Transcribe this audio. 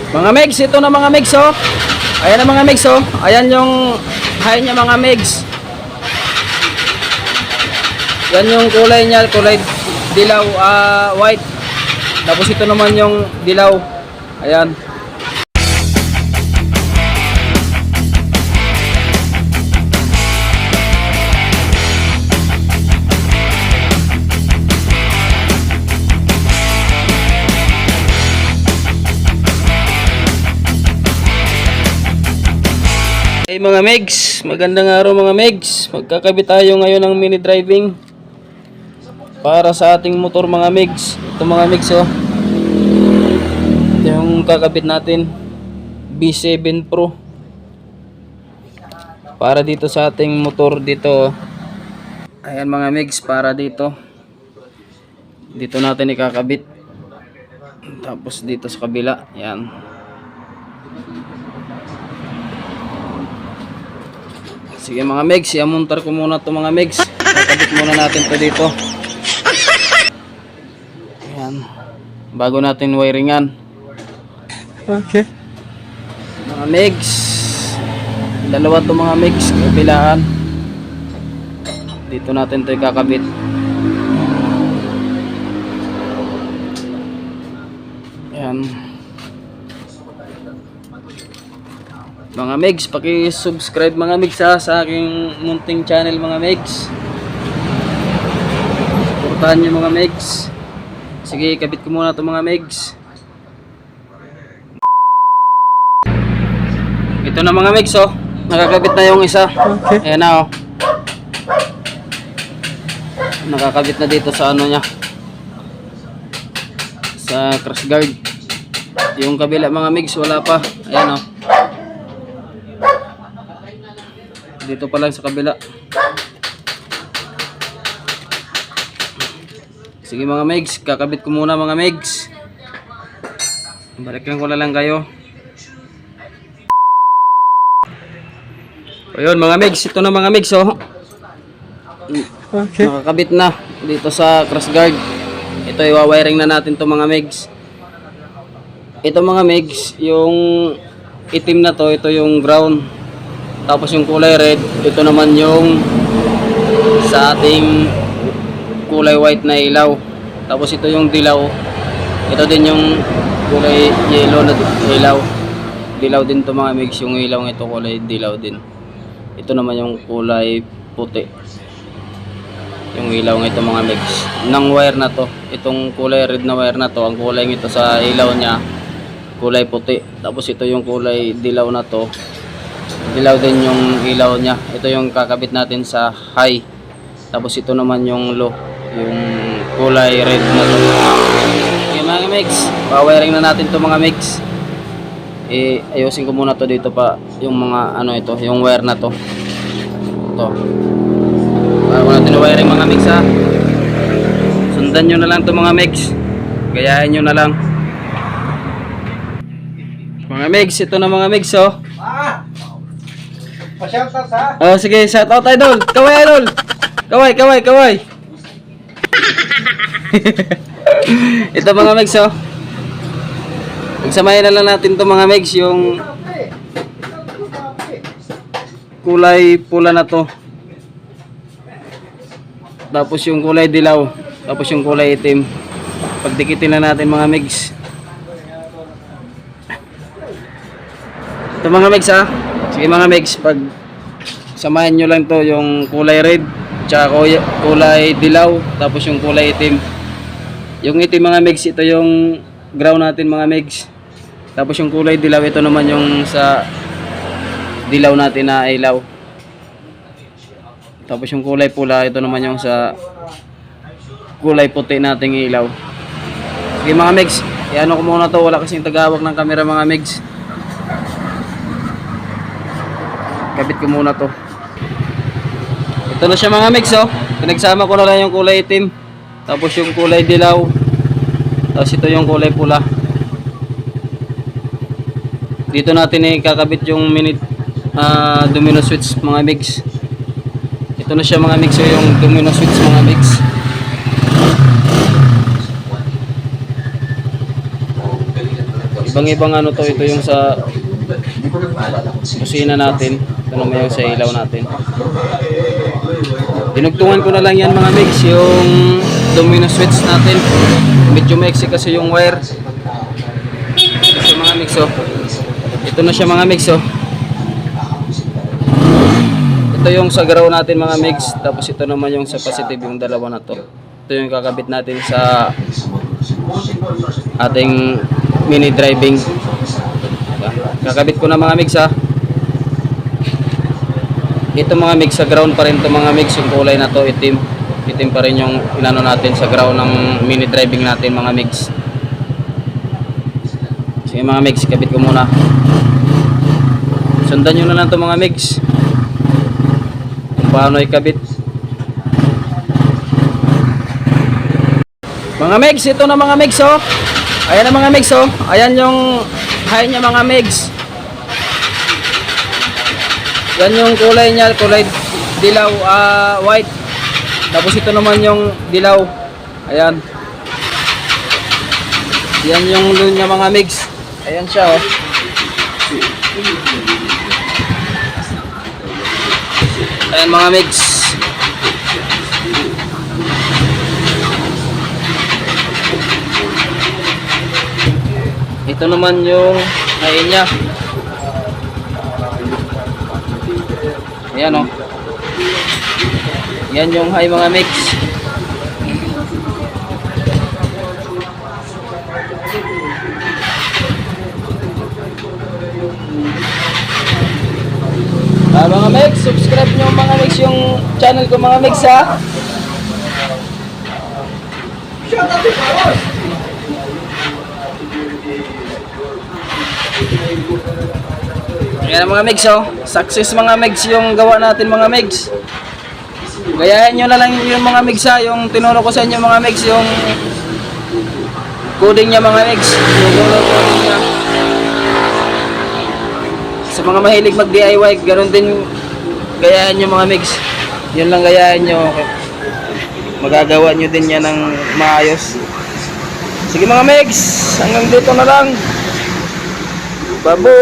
Mga megs, ito na mga megs oh. Ayan na mga megs oh. Ayan yung hay niya mga megs. Yan yung kulay niya, kulay dilaw, white. Tapos ito naman yung dilaw. Ayan. Hey mga megs, magandang araw mga megs. Magkakabit tayo ngayon ng mini driving para sa ating motor mga megs. Ito mga megs oh. Ito yung kakabit natin, B7 Pro. Para dito sa ating motor dito. Ayan mga megs, para dito. Dito natin ikakabit. Tapos dito sa kabila, ayan. Sige mga megs, i-amuntar ko muna to mga megs. Kakabit muna natin to dito. Ayan. Bago natin wiringan. Okay. Mga megs. Dalawa to mga megs. Kabilaan. Dito natin to ikakabit. Ayan. Mga megs, paki-subscribe mga megs sa aking munting channel mga megs. Suportahan nyo mga megs. Sige, kabit ko muna ito mga megs. Ito na mga megs oh. Nakakabit na yung isa. Okay. Ayan na oh. Nakakabit na dito sa ano nya, sa crash guard. Yung kabila mga megs wala pa. Ayan oh. Dito pa lang sa kabila. Sige mga megs, kakabit ko muna mga megs. Balikan ko na lang kayo. Ayun mga megs, ito na mga megs oh. Okay. Nakakabit na dito sa cross guard. Ito i-wiring na natin to mga megs. Ito mga megs, yung itim na to, ito yung ground. Tapos yung kulay red, ito naman yung sa ating kulay white na ilaw. Tapos ito yung dilaw. Ito din yung kulay yellow na ilaw. Dilaw din to mga megs, yung ilaw ito kulay dilaw din. Ito naman yung kulay puti. Yung ilaw ito mga megs. Nang wire na to, itong kulay red na wire na to, ang kulay nito sa ilaw niya kulay puti. Tapos ito yung kulay dilaw na to. Dilaw din yung ilaw niya. Ito yung kakabit natin sa high. Tapos ito naman yung low, yung kulay red na to. Okay mga megs, pa-wiring na natin to mga megs. Ayusin ko muna to dito pa, yung mga ano ito, yung wire na to. Ito. Bago natin wiring mga megs ha. Sundan nyo na lang to mga megs. Gayahin nyo na lang. Mga megs, ito na mga megs oh. Pa-shoutout ha? Oh, sige, shout out idol. Kaway idol. Kaway. Ito mga megs oh. Pagsamahin na lang natin to mga megs, yung kulay pula na to. Tapos yung kulay dilaw. Tapos yung kulay itim. Pagdikitin na natin mga megs. Ito mga megs ha. Sige mga megs, pag samahin nyo lang to, yung kulay red tsaka kulay dilaw, tapos yung kulay itim. Yung itim mga megs, ito yung ground natin mga megs. Tapos yung kulay dilaw, ito naman yung sa dilaw natin na ilaw. Tapos yung kulay pula, ito naman yung sa kulay puti nating ilaw. Sige mga megs, iano ko muna to, wala kasing tagawag ng camera mga megs. Kabit ko muna to. Ito na siya mga megs oh. Pinagsama ko na lang yung kulay itim, tapos yung kulay dilaw, tapos ito yung kulay pula. Dito natin ikakabit yung domino switch mga megs. Ito na siya mga megs oh, yung domino switch mga megs. Ibang-ibang ano to, ito yung sa kusina natin. Ito naman yung sa ilaw natin. Dinugtungan ko na lang yan mga mix, yung domino switch natin. Medyo maiksi kasi yung wire. Ito mga mix oh. Ito na siya mga mix oh. Ito yung sa ground natin mga mix. Tapos ito naman yung sa positive, yung dalawa na to. Ito yung kakabit natin sa ating mini driving. Kakabit ko na mga mix ha. Ito mga mix sa ground pa rin to mga mix. Yung kulay na to itim. Itim pa rin yung inano natin sa ground ng mini driving natin mga mix. Sige mga mix, kabit ko muna. Sundan nyo na lang to mga mix kung paano ikabit. Mga mix, ito na mga mix oh. Ayan na mga mix oh. Ayan yung high niya mga mix. Yan yung kulay niya, kulay dilaw, white. Tapos ito naman yung dilaw. Ayan. Yan yung loon niya mga mix. Ayan siya oh. Ayan mga mix. Ito naman yung high niya. Ayan o. Yan yung high mga mix. Mga mix, subscribe nyo mga mix yung channel ko mga mix ha. Ayan mga mix oh. Success mga mix yung gawa natin mga mix. Gayahin nyo na lang yung mga mix ha. Yung tinuro ko sa inyo mga mix, yung coding niya mga mix. Yung coding niya. Sa mga mahilig mag DIY, ganun din gayahin nyo mga mix. Yun lang gayahin nyo. Okay. Magagawa nyo din yan ng maayos. Sige mga mix, hanggang dito na lang. Babo!